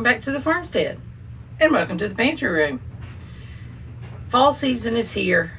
back to the farmstead, and welcome to the pantry room. Fall season is here.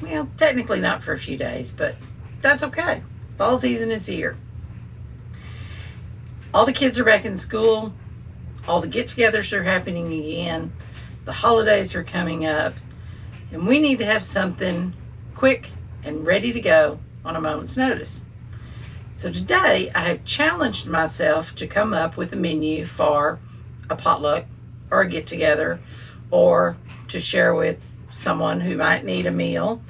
Well, technically not for a few days, but that's okay. Fall season is here. All the kids are back in school. All the get-togethers are happening again. The holidays are coming up, and we need to have something quick and ready to go on a moment's notice. So today I have challenged myself to come up with a menu for a potluck or a get-together, or to share with someone who might need a meal,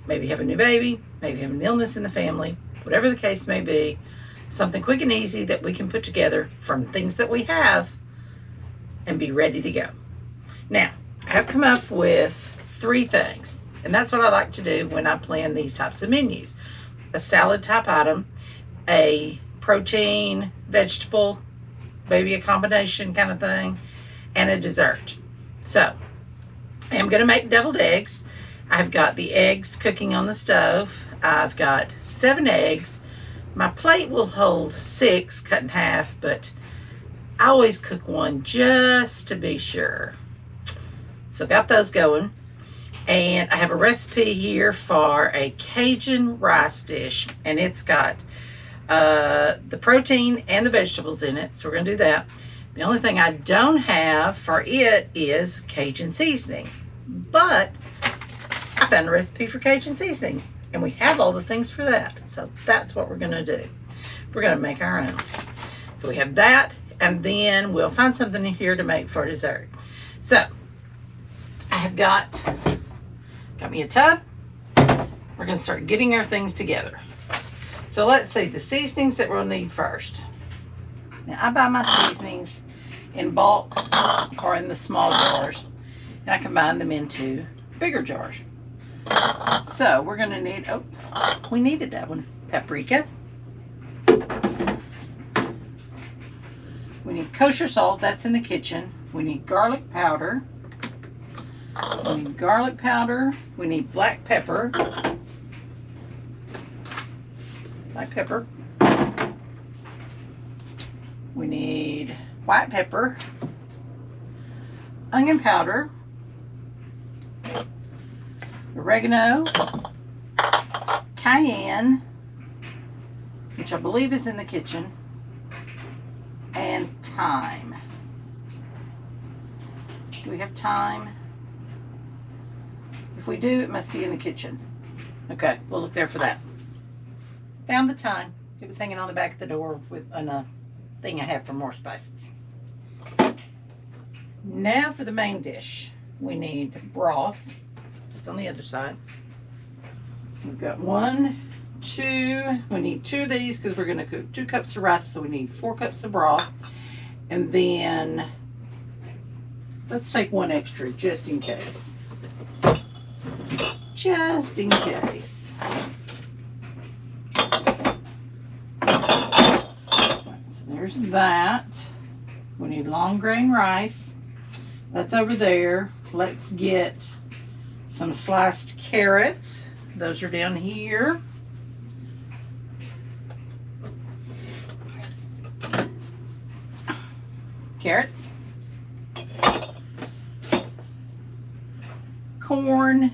maybe have a new baby, maybe have an illness in the family, whatever the case may be, something quick and easy that we can put together from things that we have and be ready to go. Now, I have come up with 3 things, and that's what I like to do when I plan these types of menus. A salad type item, a protein, vegetable, maybe a combination kind of thing, and a dessert. So, I am going to make deviled eggs. I've got the eggs cooking on the stove. I've got 7 eggs. My plate will hold 6 cut in half, but I always cook one just to be sure. So got those going. And I have a recipe here for a Cajun rice dish, and it's got the protein and the vegetables in it, so we're going to do that. The only thing I don't have for it is Cajun seasoning, but I found a recipe for Cajun seasoning, and we have all the things for that, so that's what we're going to do. We're going to make our own. So we have that, and then we'll find something in here to make for dessert. So I have got me a tub. We're going to start getting our things together. So let's see the seasonings that we'll need first. Now I buy my seasonings in bulk or in the small jars, and I combine them into bigger jars. So we're going to need, we needed that one, paprika. We need kosher salt, that's in the kitchen. We need garlic powder. We need garlic powder. We need black pepper. Black pepper. We need white pepper, onion powder, oregano, cayenne, which I believe is in the kitchen, and thyme. Do we have thyme? If we do, it must be in the kitchen. Okay, we'll look there for that. Found the thyme. It was hanging on the back of the door with a thing I have for more spices. Now for the main dish. We need broth. It's on the other side. We've got 1, 2. We need 2 of these because we're going to cook 2 cups of rice, so we need 4 cups of broth. And then let's take 1 extra just in case. Just in case. So there's that. We need long grain rice. That's over there. Let's get some sliced carrots. Those are down here. Carrots. Corn.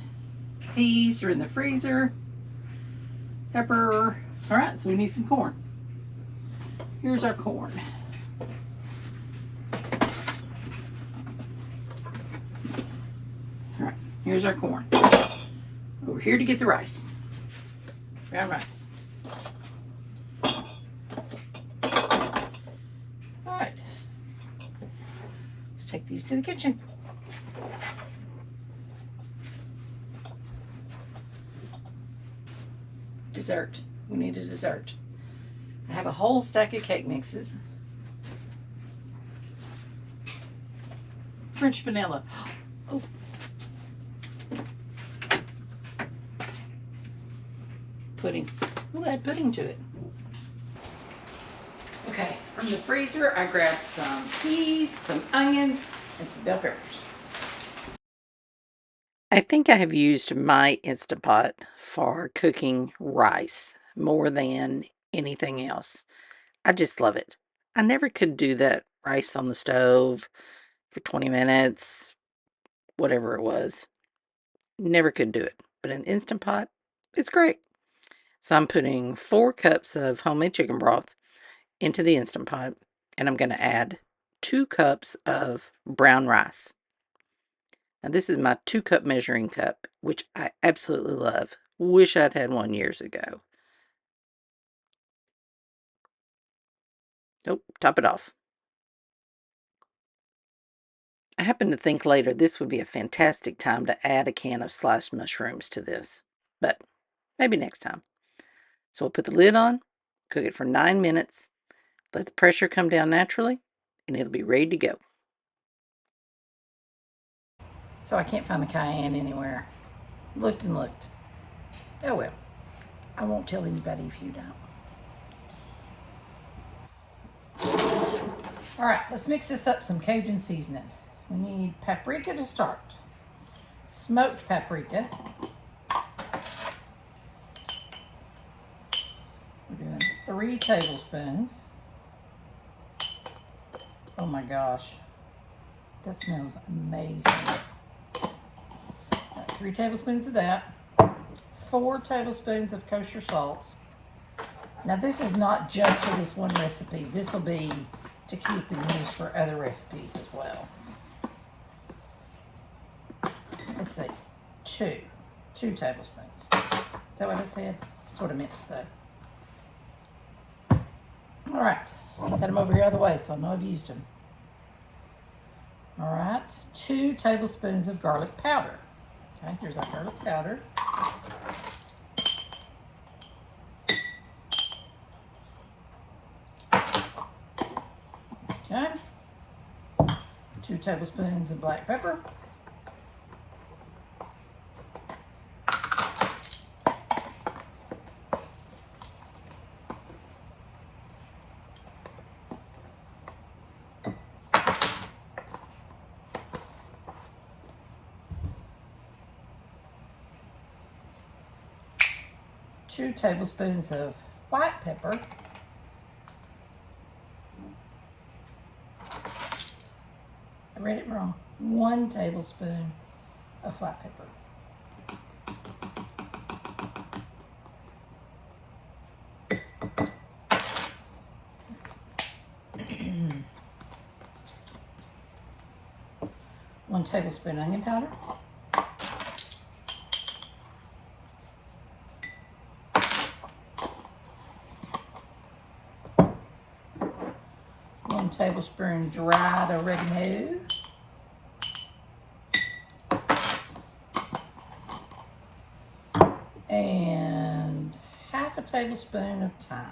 Peas are in the freezer. Pepper. All right, so we need some corn. Here's our corn. All right, here's our corn. Over here to get the rice. Brown rice. All right. Let's take these to the kitchen. Dessert. We need a dessert. I have a whole stack of cake mixes. French vanilla. Oh. Pudding. We'll add pudding to it. Okay, from the freezer I grabbed some peas, some onions, and some bell peppers. I think I have used my Instant Pot for cooking rice more than anything else. I just love it. I never could do that rice on the stove for 20 minutes, whatever it was. Never could do it. But in Instant Pot, it's great. So I'm putting 4 cups of homemade chicken broth into the Instant Pot, and I'm going to add 2 cups of brown rice. Now this is my 2-cup measuring cup, which I absolutely love. Wish I'd had one years ago. Nope, top it off. I happened to think later this would be a fantastic time to add a can of sliced mushrooms to this, but maybe next time. So we'll put the lid on, cook it for 9 minutes, let the pressure come down naturally, and it'll be ready to go. So I can't find the cayenne anywhere. Looked and looked. Oh well, I won't tell anybody if you don't. All right, let's mix this up some Cajun seasoning. We need paprika to start. Smoked paprika. We're doing 3 tablespoons. Oh my gosh, that smells amazing. 3 tablespoons of that. 4 tablespoons of kosher salt. Now this is not just for this one recipe. This will be to keep and use for other recipes as well. Let's see, 2 tablespoons. Is that what I said? That's what I meant to say. All right, set them over here out of the way so I know I've used them. All right, 2 tablespoons of garlic powder. Okay, here's our garlic powder. Okay, 2 tablespoons of black pepper. 2 tablespoons of white pepper. I read it wrong. 1 tablespoon of white pepper. One tablespoon onion powder. 1 tablespoon dried oregano. And half a tablespoon of thyme.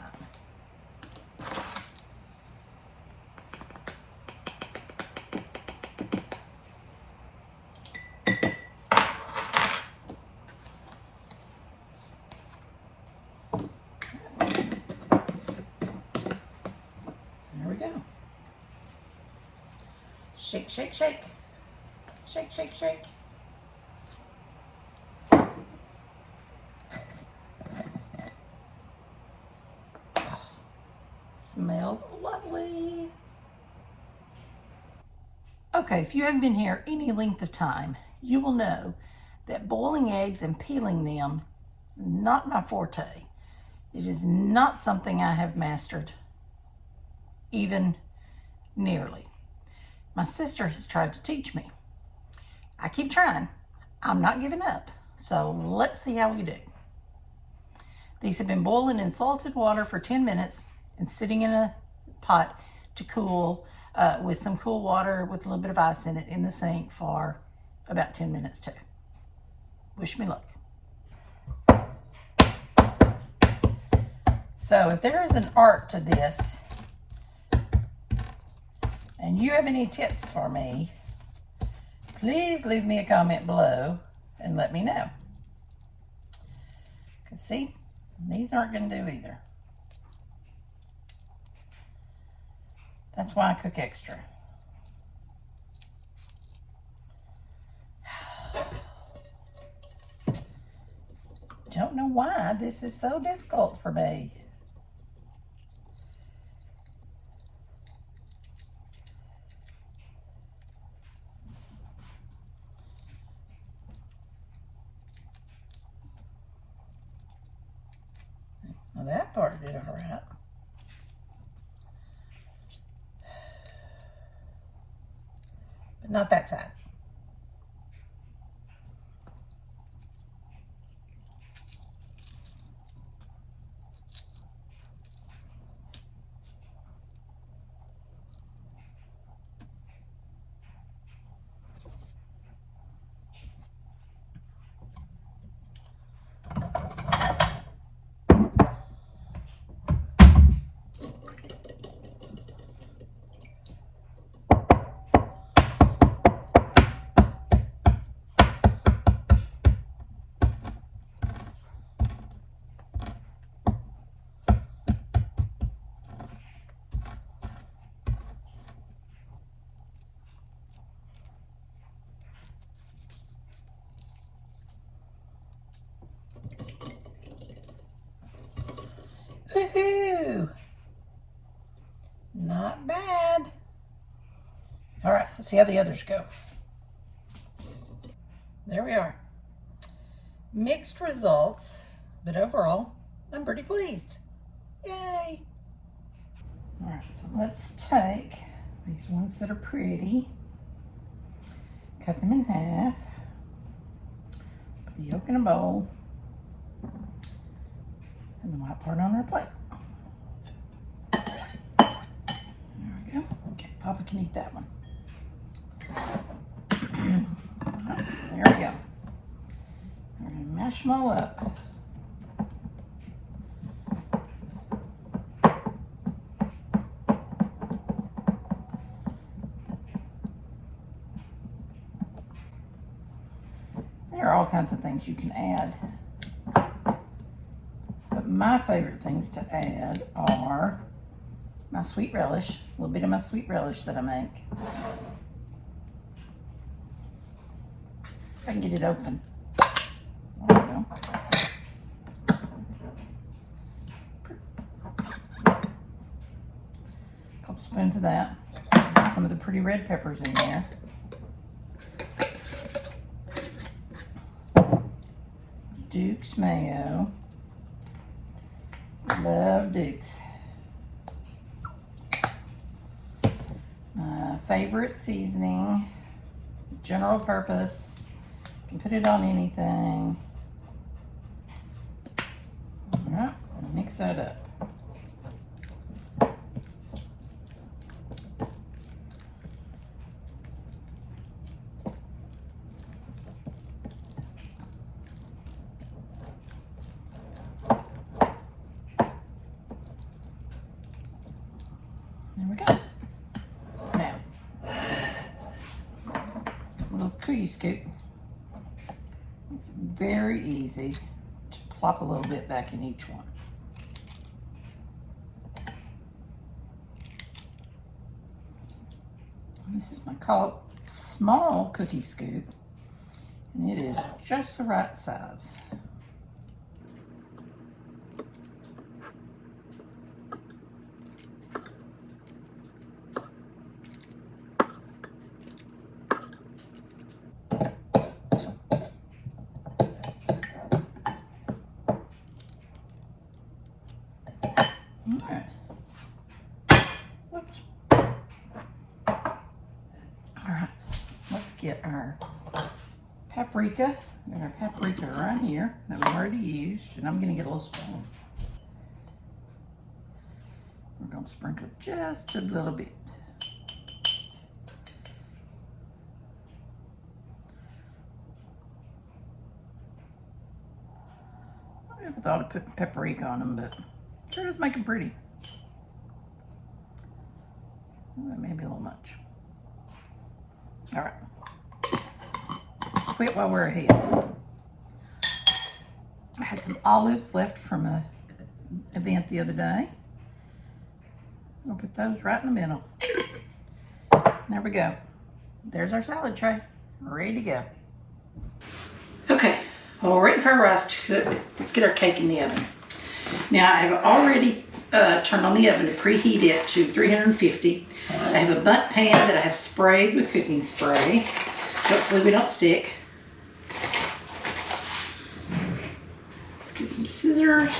There we go. Shake, shake, shake. Shake, shake, shake. Smells lovely. Okay, if you have been here any length of time, you will know that boiling eggs and peeling them is not my forte. It is not something I have mastered, even nearly. My sister has tried to teach me. I keep trying. I'm not giving up. So let's see how we do. These have been boiling in salted water for 10 minutes and sitting in a pot to cool with some cool water with a little bit of ice in it in the sink for about 10 minutes too. Wish me luck. So if there is an art to this and you have any tips for me, please leave me a comment below and let me know. Because see, these aren't going to do either. That's why I cook extra. Don't know why this is so difficult for me. That part did all right. But not that side. Woohoo! Not bad. All right, let's see how the others go. There we are. Mixed results, but overall, I'm pretty pleased. Yay! All right, so let's take these ones that are pretty, cut them in half, put the yolk in a bowl, and the white part on our plate. There we go. Okay, Papa can eat that one. Right, so there we go. We're going to mash them all up. There are all kinds of things you can add. But my favorite things to add are my sweet relish, a little bit of my sweet relish that I make. If I can get it open. There we go. A couple spoons of that. Got some of the pretty red peppers in there. Duke's mayo. Love Duke's. My favorite seasoning, general purpose. You can put it on anything. All right, mix that up. There we go. Now, a little cookie scoop. It's very easy to plop a little bit back in each one. This is my small cookie scoop, and it is just the right size. Alright. Whoops. Alright. Let's get our paprika. Got our paprika right here that we already used, and I'm going to get a little spoon. We're going to sprinkle just a little bit. I never thought of putting paprika on them, but sure does make them pretty. Well, that may be a little much. All right. Let's quit while we're ahead. I had some olives left from an event the other day. I'll put those right in the middle. There we go. There's our salad tray. Ready to go. Okay, well, we're ready for our rice to cook. Let's get our cake in the oven. Now, I have already turned on the oven to preheat it to 350. I have a bundt pan that I have sprayed with cooking spray. Hopefully we don't stick. Let's get some scissors.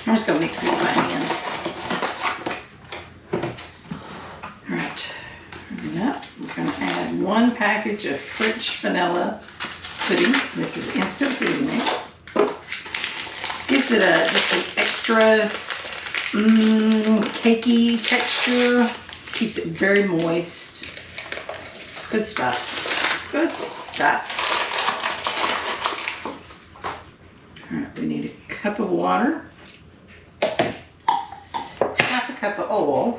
I'm just going to mix this by hand. All right. Now we're going to add 1 package of French vanilla pudding. This is instant pudding mix. Gives it just an extra cakey texture. Keeps it very moist. Good stuff. Good stuff. All right, we need a cup of water. Half a cup of oil.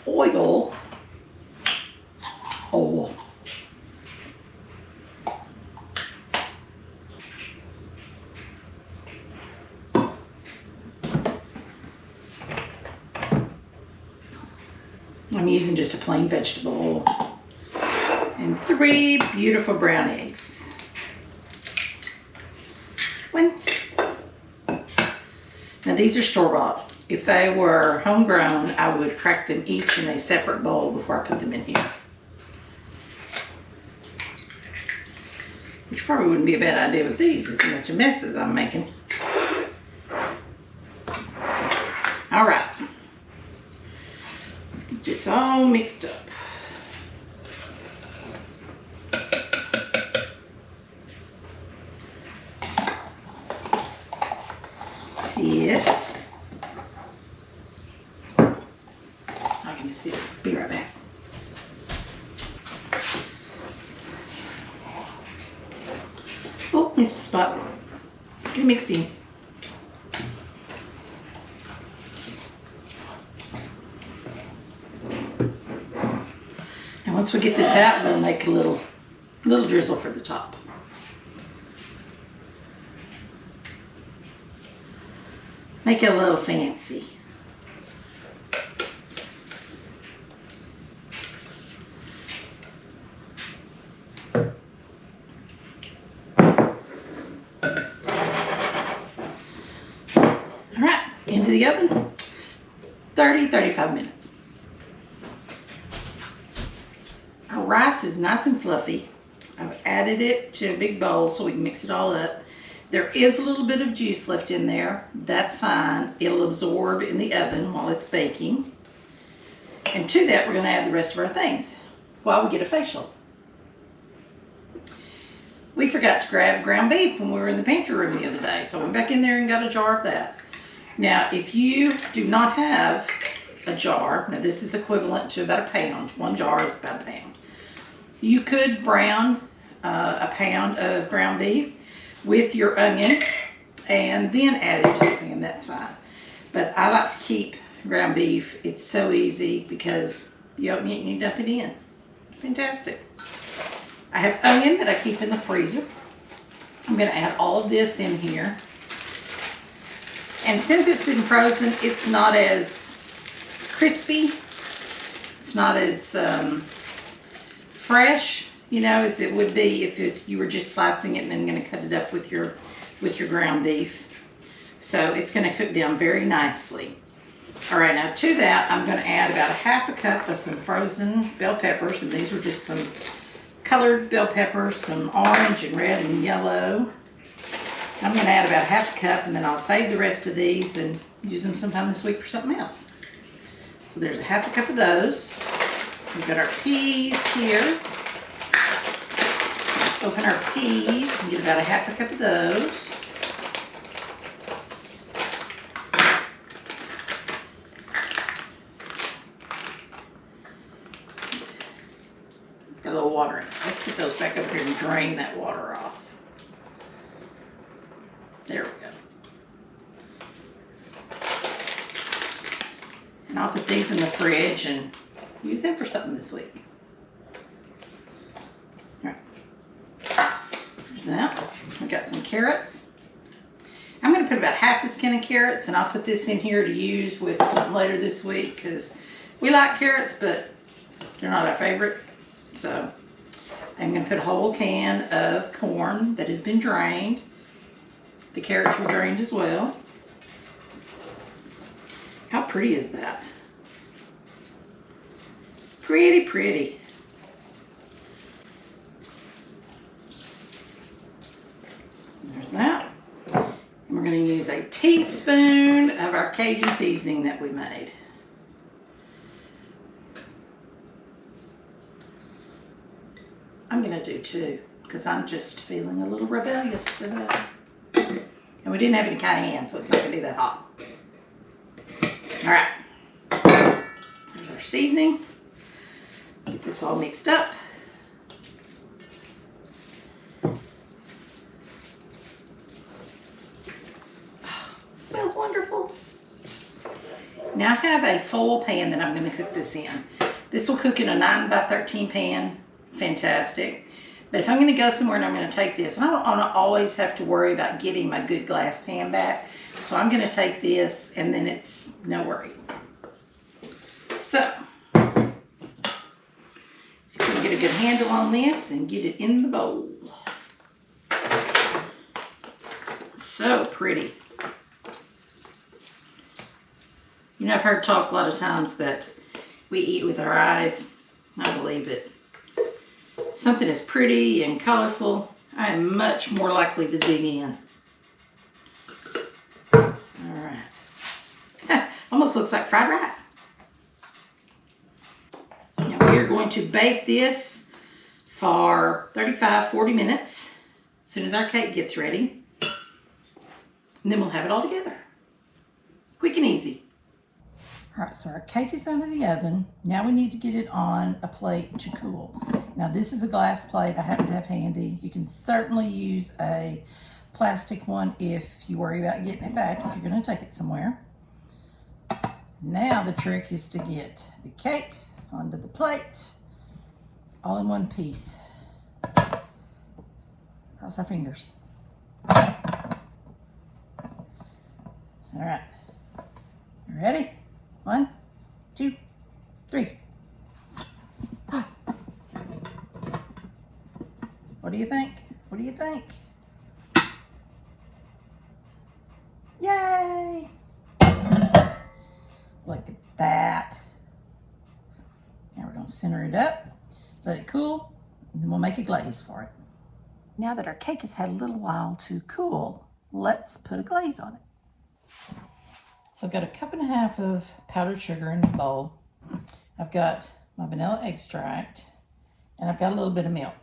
Oil. I'm using just a plain vegetable oil. And 3 beautiful brown eggs. 1. Now these are store-bought. If they were homegrown, I would crack them each in a separate bowl before I put them in here. Which probably wouldn't be a bad idea with these, as much a mess as I'm making. All right. Let's get this all mixed up. See it. I can see it. Be right back. Oh, missed a spot. Get it mixed in. And once we get this out, we'll make a little drizzle for the top. Make it a little fancy. All right, into the oven, 30-35 minutes. Our rice is nice and fluffy. I've added it to a big bowl so we can mix it all up. There is a little bit of juice left in there. That's fine. It'll absorb in the oven while it's baking. And to that, we're going to add the rest of our things while we get a facial. We forgot to grab ground beef when we were in the pantry room the other day, so I went back in there and got a jar of that. Now, if you do not have a jar, now this is equivalent to about a pound. 1 jar is about a pound. You could brown a pound of ground beef with your onion and then add it to the pan. That's fine. But I like to keep ground beef. It's so easy because you open it and you dump it in. It's fantastic. I have onion that I keep in the freezer. I'm going to add all of this in here. And since it's been frozen, it's not as crispy. It's not as fresh, you know, as it would be if you were just slicing it and then going to cut it up with your ground beef. So it's going to cook down very nicely. All right, now to that, I'm going to add about 1/2 cup of some frozen bell peppers, and these were just some colored bell peppers, some orange and red and yellow. I'm going to add about 1/2 cup, and then I'll save the rest of these and use them sometime this week for something else. So there's 1/2 cup of those. We've got our peas here. Open our peas and get about 1/2 cup of those. It's got a little water in it. Let's get those back up here and drain that water off. There we go. And I'll put these in the fridge and use them for something this week. All right. There's that. We've got some carrots. I'm going to put about 1/2 the skin of carrots, and I'll put this in here to use with something later this week because we like carrots, but they're not our favorite. So I'm going to put a whole can of corn that has been drained. The carrots were drained as well. How pretty is that? Pretty, pretty. There's that. And we're going to use a teaspoon of our Cajun seasoning that we made. I'm going to do 2 because I'm just feeling a little rebellious today. And we didn't have any cayenne, so it's not going to be that hot. All right. There's our seasoning. Get this all mixed up. Smells wonderful. Now I have a foil pan that I'm going to cook this in. This will cook in a 9 by 13 pan. Fantastic. But if I'm going to go somewhere and I'm going to take this, and I don't want to always have to worry about getting my good glass pan back, so I'm going to take this and then it's no worry. So, you can get a good handle on this and get it in the bowl. So pretty. You know, I've heard talk a lot of times that we eat with our eyes. I believe it. Something is pretty and colorful, I am much more likely to dig in. All right. Almost looks like fried rice. Now we are going to bake this for 35-40 minutes as soon as our cake gets ready. And then we'll have it all together. Quick and easy. All right, so our cake is out of the oven. Now we need to get it on a plate to cool. Now this is a glass plate I happen to have handy. You can certainly use a plastic one if you worry about getting it back, if you're gonna take it somewhere. Now the trick is to get the cake onto the plate, all in one piece. Cross our fingers. All right, you ready? 1, 2, 3. What do you think? What do you think? Yay! Look at that. Now we're going to center it up, let it cool, and then we'll make a glaze for it. Now that our cake has had a little while to cool, let's put a glaze on it. So I've got 1.5 cups of powdered sugar in the bowl. I've got my vanilla extract, and I've got a little bit of milk.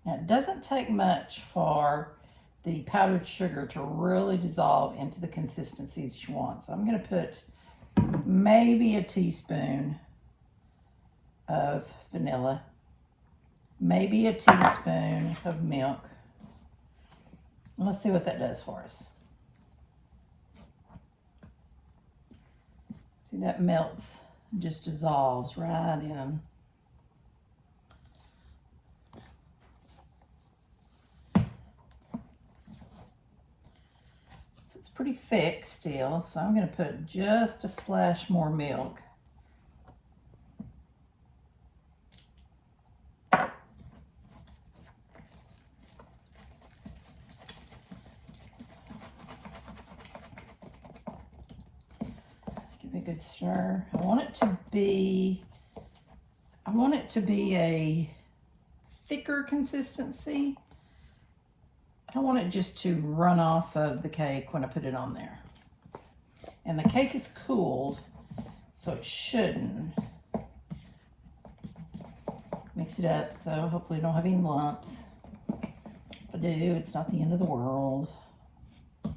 Now it doesn't take much for the powdered sugar to really dissolve into the consistency that you want. So I'm going to put maybe a teaspoon of vanilla, maybe a teaspoon of milk. And let's see what that does for us. See, that melts and just dissolves right in. So it's pretty thick still, so I'm going to put just a splash more milk. Good stir. I want it to be a thicker consistency. I don't want it just to run off of the cake when I put it on there. And the cake is cooled, so it shouldn't. Mix it up so hopefully I don't have any lumps. If I do, it's not the end of the world. All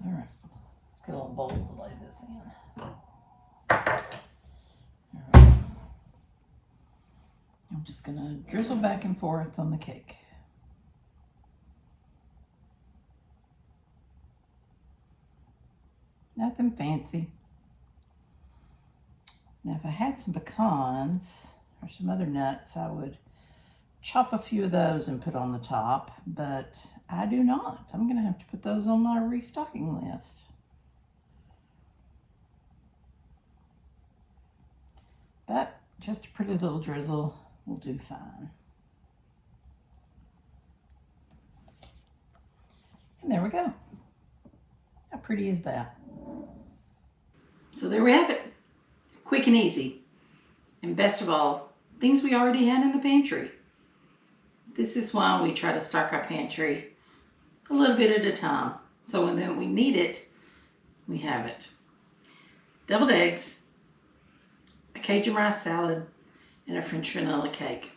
right. Get a little bowl to lay this in. All right. I'm just going to drizzle back and forth on the cake. Nothing fancy. Now if I had some pecans or some other nuts, I would chop a few of those and put on the top, but I do not. I'm going to have to put those on my restocking list. But just a pretty little drizzle will do fine. And there we go. How pretty is that? So there we have it. quick and easy. And best of all, things we already had in the pantry. This is why we try to stock our pantry a little bit at a time. So when we need it, we have it. Deviled eggs, a Cajun rice salad, and a French vanilla cake.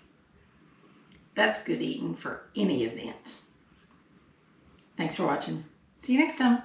That's good eating for any event. Thanks for watching. See you next time.